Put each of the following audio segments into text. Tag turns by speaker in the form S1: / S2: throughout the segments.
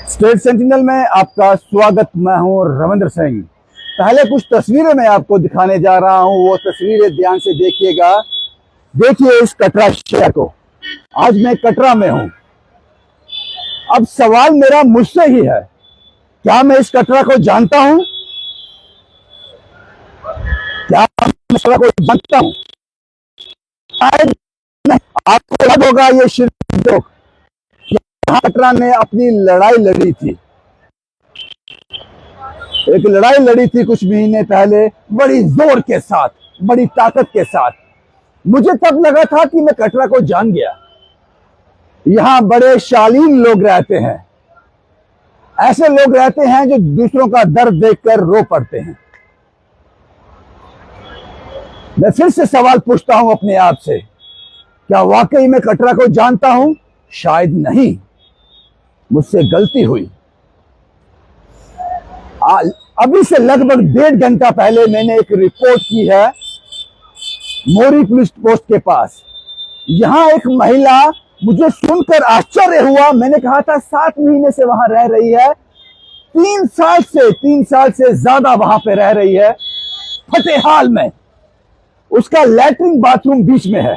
S1: State sentinel में आपका स्वागत। मैं हूं रविंद्र सिंह। पहले कुछ तस्वीरें मैं आपको दिखाने जा रहा हूं, वो तस्वीरें ध्यान से देखिएगा। देखिए इस कटरा शहर को। आज मैं कटरा में हूं। अब सवाल मेरा मुझसे ही है, क्या मैं इस कटरा को जानता हूं? क्या मैं इस कटरा को जानता हूं? शायद नहीं। आपको याद होगा ये शिरदोक, कटरा ने अपनी लड़ाई लड़ी थी। एक लड़ाई लड़ी थी कुछ महीने पहले, बड़ी जोर के साथ, बड़ी ताकत के साथ। मुझे तब लगा था कि मैं कटरा को जान गया। यहां बड़े शालीन लोग रहते हैं, ऐसे लोग रहते हैं जो दूसरों का दर्द देखकर रो पड़ते हैं। मैं फिर से सवाल पूछता हूं अपने आप से, क्या वाकई मैं कटरा को जानता हूं? शायद नहीं, मुझसे गलती हुई। अभी से लगभग 1.5 घंटा पहले मैंने एक रिपोर्ट की है मोरी पुलिस पोस्ट के पास। यहां एक महिला, मुझे सुनकर आश्चर्य हुआ। मैंने कहा था 7 महीने से वहां रह रही है, 3 साल से ज्यादा वहां पे रह रही है, फतेहाल में। उसका लैट्रिन बाथरूम बीच में है,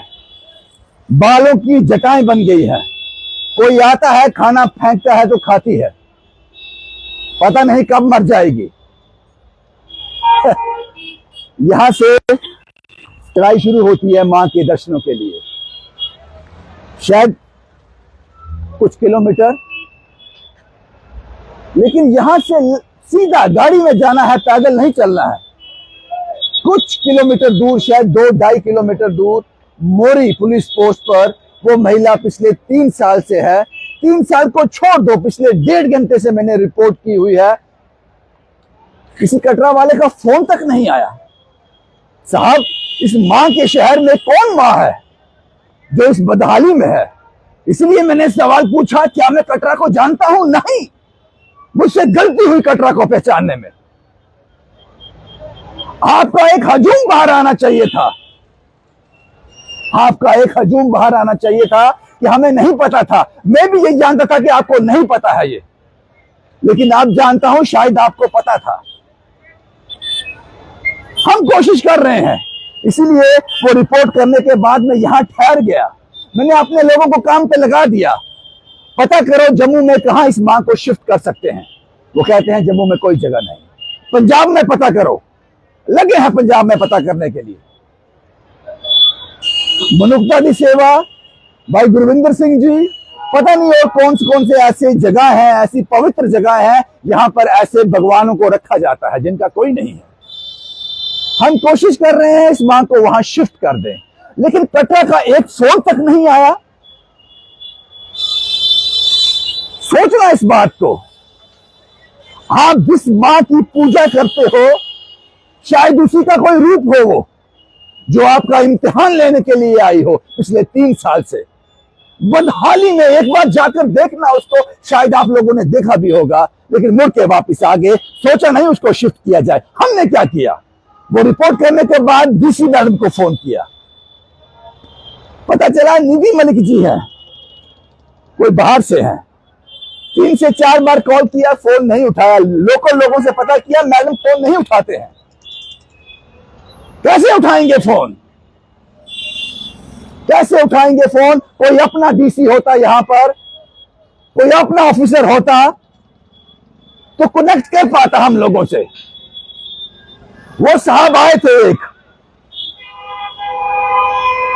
S1: बालों की जटाएं बन गई है। कोई आता है, खाना फेंकता है तो खाती है, पता नहीं कब मर जाएगी। यहां से चढ़ाई शुरू होती है मां के दर्शनों के लिए, शायद कुछ किलोमीटर, लेकिन यहां से सीधा गाड़ी में जाना है, पैदल नहीं चलना है। कुछ किलोमीटर दूर, शायद 2-2.5 किलोमीटर दूर, मोरी पुलिस पोस्ट पर वो महिला पिछले 3 साल से है। 3 साल को छोड़ दो, पिछले 1.5 घंटे से मैंने रिपोर्ट की हुई है, किसी कटरा वाले का फोन तक नहीं आया। साहब, इस मां के शहर में कौन मां है जो इस बदहाली में है? इसलिए मैंने सवाल पूछा, क्या मैं कटरा को जानता हूं? नहीं, मुझसे गलती हुई कटरा को पहचानने में। आपका एक हजूम बाहर आना चाहिए था, आपका एक हजूम बाहर आना चाहिए था कि हमें नहीं पता था। मैं भी यही जानता था कि आपको नहीं पता है ये, लेकिन आप जानता हूं शायद आपको पता था। हम कोशिश कर रहे हैं, इसीलिए वो रिपोर्ट करने के बाद मैं यहां ठहर गया। मैंने अपने लोगों को काम पे लगा दिया, पता करो जम्मू में कहां इस मां को शिफ्ट कर सकते हैं। वो कहते हैं जम्मू में कोई जगह नहीं, पंजाब में पता करो। लगे हैं पंजाब में पता करने के लिए। मनुष्यता की सेवा भाई गुरविंदर सिंह जी, पता नहीं और कौन से ऐसे जगह हैं, ऐसी पवित्र जगह है यहां पर ऐसे भगवानों को रखा जाता है जिनका कोई नहीं है। हम कोशिश कर रहे हैं इस मां को वहां शिफ्ट कर दें, लेकिन कटरा का एक फोन तक नहीं आया। सोचना इस बात को। आप जिस मां की पूजा करते हो, शायद उसी का कोई रूप हो वो, जो आपका इम्तिहान लेने के लिए आई हो पिछले 3 साल से। बदहाली में एक बार जाकर देखना उसको, शायद आप लोगों ने देखा भी होगा, लेकिन मुड़ के वापिस आ गए। सोचा नहीं उसको शिफ्ट किया जाए। हमने क्या किया, वो रिपोर्ट करने के बाद डीसी मैडम को फोन किया, पता चला निधि मलिक जी हैं, कोई बाहर से हैं। 3 से 4 बार कॉल किया, फोन नहीं उठाया। लोकल लोगों से पता किया, मैडम फोन नहीं उठाते हैं। कैसे उठाएंगे फोन? कैसे उठाएंगे फोन? कोई अपना डीसी होता यहां पर, कोई अपना ऑफिसर होता तो कनेक्ट कर पाता हम लोगों से। वो साहब आए थे, एक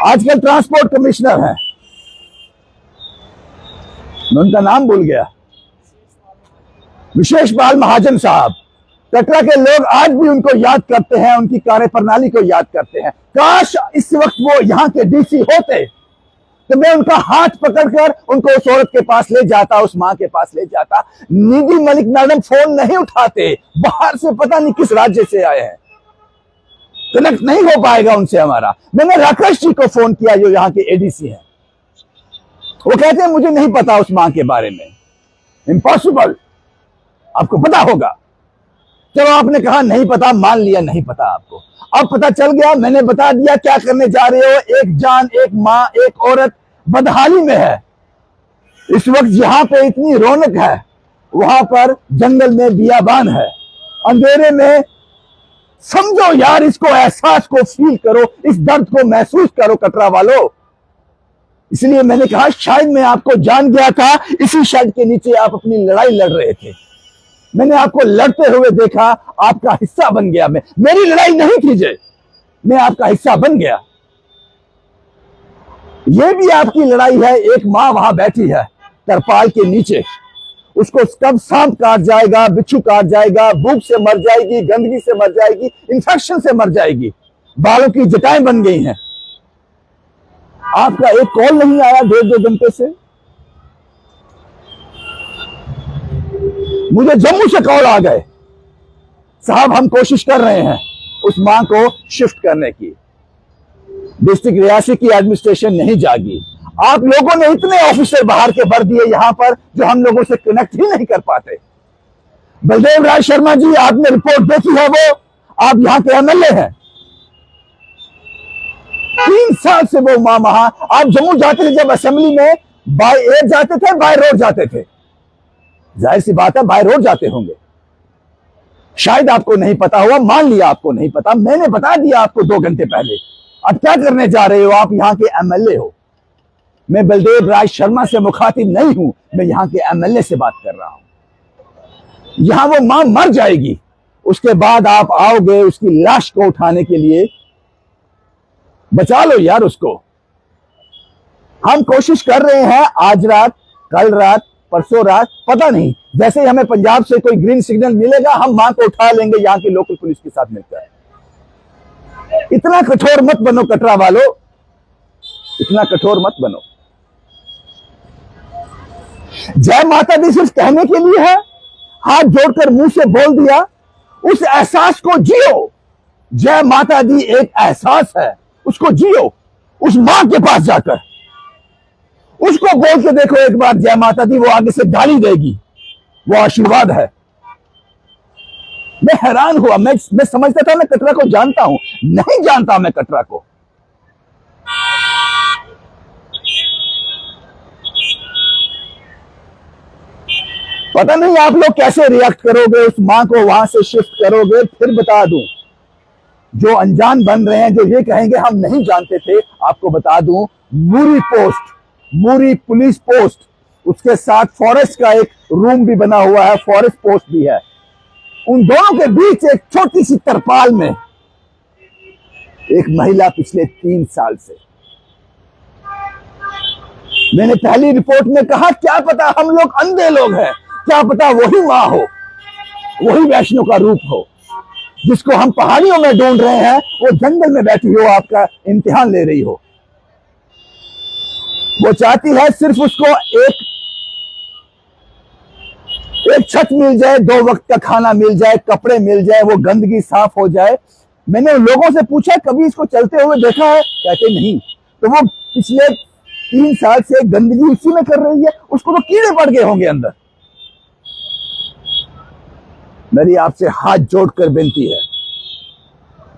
S1: आजकल ट्रांसपोर्ट कमिश्नर हैं, मैं उनका नाम भूल गया, विशेष पाल महाजन साहब। कटरा के लोग आज भी उनको याद करते हैं, उनकी कार्यप्रणाली को याद करते हैं। काश इस वक्त वो यहाँ के डीसी होते तो मैं उनका हाथ पकड़कर उनको उस औरत के पास ले जाता, उस मां के पास ले जाता। निधि मलिक मैडम फोन नहीं उठाते, बाहर से पता नहीं किस राज्य से आए हैं, कनेक्ट नहीं हो पाएगा उनसे हमारा। मैंने राकेश जी को फोन किया जो यहाँ के एडीसी हैं, वो कहते हैं मुझे नहीं पता उस मां के बारे में, इम्पॉसिबल, आपको पता होगा। चलो आपने कहा नहीं पता, मान लिया नहीं पता आपको। अब पता चल गया, मैंने बता दिया क्या करने जा रहे हो। एक जान, एक मां, एक औरत बदहाली में है। इस वक्त जहां पे इतनी रौनक है, वहां पर जंगल में बियाबान है, अंधेरे में। समझो यार, इसको, एहसास को फील करो, इस दर्द को महसूस करो कटरा वालों। इसलिए मैंने कहा शायद मैं आपको जान गया था, इसी शेड के नीचे आप अपनी लड़ाई लड़ रहे थे। मैंने आपको लड़ते हुए देखा, आपका हिस्सा बन गया। मैं, मेरी लड़ाई नहीं थी जय, मैं आपका हिस्सा बन गया। ये भी आपकी लड़ाई है। एक मां वहां बैठी है तरपाल के नीचे, उसको कब सांप काट जाएगा, बिच्छू काट जाएगा, भूख से मर जाएगी, गंदगी से मर जाएगी, इंफेक्शन से मर जाएगी, बालों की जटाएं बन गई हैं। आपका एक कॉल नहीं आया 1.5 घंटे से। मुझे जम्मू से कॉल आ गए, साहब हम कोशिश कर रहे हैं उस मां को शिफ्ट करने की। डिस्ट्रिक्ट रियासी की एडमिनिस्ट्रेशन नहीं जागी। आप लोगों ने इतने ऑफिसर बाहर के भर दिए यहां पर जो हम लोगों से कनेक्ट ही नहीं कर पाते। बलदेव राय शर्मा जी, आपने रिपोर्ट देखी है, वो आप यहां के एमएलए हैं। 3 साल से वो मां वहां, आप जम्मू जाते थे जब असेंबली में, बाय एयर जाते थे, बाय रोड जाते थे। जाहिर सी बात है बाय रोड जाते होंगे, शायद आपको नहीं पता हुआ, मान लिया आपको नहीं पता, मैंने बता दिया आपको 2 घंटे पहले। अब क्या करने जा रहे हो, आप यहां के एमएलए हो। मैं बलदेव राय शर्मा से मुखातिब नहीं हूं, मैं यहां के एमएलए से बात कर रहा हूं। यहां वो मां मर जाएगी, उसके बाद आप आओगे उसकी लाश को उठाने के लिए। बचा लो यार उसको। हम कोशिश कर रहे हैं, आज रात, कल रात, परसों रात, पता नहीं, जैसे ही हमें पंजाब से कोई ग्रीन सिग्नल मिलेगा हम मां को उठा लेंगे यहां की लोकल पुलिस के साथ मिलकर। इतना कठोर मत बनो कटरा वालों, इतना कठोर मत बनो। जय माता दी सिर्फ कहने के लिए है, हाथ जोड़कर मुंह से बोल दिया, उस एहसास को जियो। जय माता दी एक एहसास है, उसको जियो। उस मां के पास जाकर उसको बोल के देखो एक बार जय माता दी, वो आगे से गाली देगी, वो आशीर्वाद है। मैं हैरान हुआ, मैं समझता था मैं कटरा को जानता हूं, नहीं जानता मैं कटरा को। पता नहीं आप लोग कैसे रिएक्ट करोगे, उस मां को वहां से शिफ्ट करोगे। फिर बता दूं, जो अनजान बन रहे हैं, जो ये कहेंगे हम नहीं जानते थे, आपको बता दूं, मूरी पोस्ट, मूरी पुलिस पोस्ट, उसके साथ फॉरेस्ट का एक रूम भी बना हुआ है, फॉरेस्ट पोस्ट भी है। उन दोनों के बीच एक छोटी सी तरपाल में एक महिला पिछले 3 साल से। मैंने पहली रिपोर्ट में कहा क्या पता हम लोग अंधे लोग हैं, क्या पता वही मां हो, वही वैष्णो का रूप हो, जिसको हम पहाड़ियों में ढूंढ रहे हैं, वो जंगल में बैठी हो, आपका इम्तिहान ले रही हो। वो चाहती है सिर्फ उसको एक छत मिल जाए, 2 वक्त का खाना मिल जाए, कपड़े मिल जाए, वो गंदगी साफ हो जाए। मैंने लोगों से पूछा कभी इसको चलते हुए देखा है, कहते नहीं। तो वो पिछले 3 साल से गंदगी उसी में कर रही है, उसको तो कीड़े पड़ गए होंगे अंदर। मेरी आपसे हाथ जोड़कर विनती है,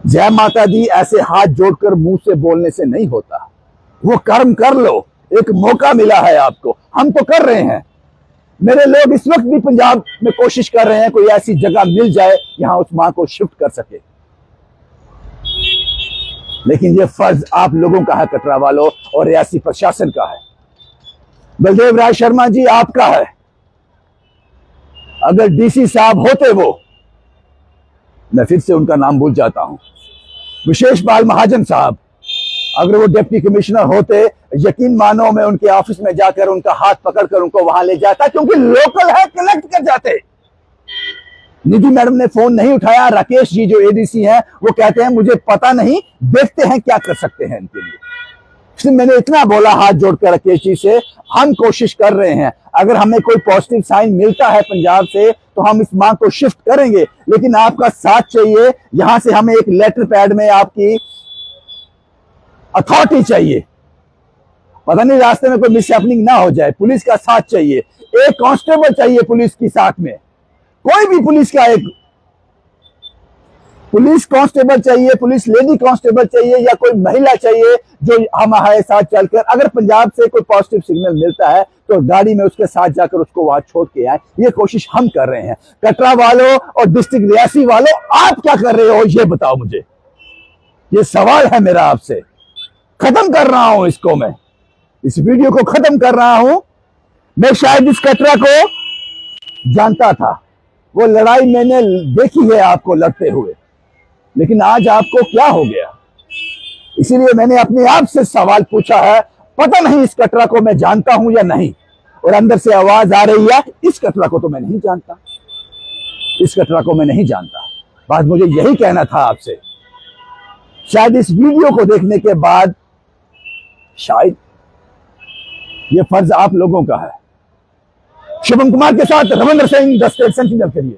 S1: जय माता दी ऐसे हाथ जोड़कर मुंह से बोलने से नहीं होता। वो कर्म कर लो, एक मौका मिला है आपको, हम तो कर रहे हैं। मेरे लोग इस वक्त भी पंजाब में कोशिश कर रहे हैं कोई ऐसी जगह मिल जाए यहां उस मां को शिफ्ट कर सके। लेकिन ये फर्ज आप लोगों का है कटरा वालों, और रियासी प्रशासन का है। बलदेव राय शर्मा जी आपका है। अगर डीसी साहब होते, वो, मैं फिर से उनका नाम भूल जाता हूं, विशेष पाल महाजन साहब, अगर वो डिप्टी कमिश्नर होते, यकीन मानो मैं उनके ऑफिस में जाकर उनका हाथ पकड़कर उनको वहां ले जाता, क्योंकि लोकल है, कनेक्ट कर जाते। निधि मैडम ने फोन नहीं उठाया। राकेश जी जो एडीसी हैं वो कहते हैं मुझे पता नहीं, देखते हैं क्या कर सकते हैं इनके लिए। इसलिए मैंने इतना बोला हाथ जोड़कर राकेश जी से, हम कोशिश कर रहे हैं, अगर हमें कोई पॉजिटिव साइन मिलता है पंजाब से तो हम इस मांग को शिफ्ट करेंगे, लेकिन आपका साथ चाहिए। यहां से हमें एक लेटर पैड में आपकी अथॉरिटी चाहिए, पता नहीं रास्ते में कोई मिसहैपनिंग ना हो जाए। पुलिस का साथ चाहिए, एक कांस्टेबल चाहिए पुलिस की साथ में, कोई भी पुलिस का एक पुलिस कांस्टेबल चाहिए, पुलिस लेडी कांस्टेबल चाहिए, या कोई महिला चाहिए जो हमारे साथ चलकर, अगर पंजाब से कोई पॉजिटिव सिग्नल मिलता है तो गाड़ी में उसके साथ जाकर उसको वहां छोड़ के आए। ये कोशिश हम कर रहे हैं। कटरा वालों और डिस्ट्रिक्ट रियासी वालों, आप क्या कर रहे हो ये बताओ मुझे। ये सवाल है मेरा आपसे। खत्म कर रहा हूं इसको, मैं इस वीडियो को खत्म कर रहा हूं। मैं शायद इस कटरा को जानता था, वो लड़ाई मैंने देखी है आपको लड़ते हुए, लेकिन आज आपको क्या हो गया? इसीलिए मैंने अपने आप से सवाल पूछा है, पता नहीं इस कटरा को मैं जानता हूं या नहीं। और अंदर से आवाज आ रही है, इस कटरा को तो मैं नहीं जानता, इस कटरा को मैं नहीं जानता। बात मुझे यही कहना था आपसे। शायद इस वीडियो को देखने के बाद शायद ये फर्ज आप लोगों का है। शुभम कुमार के साथ Ravindra Singh, the state sentinel के लिए।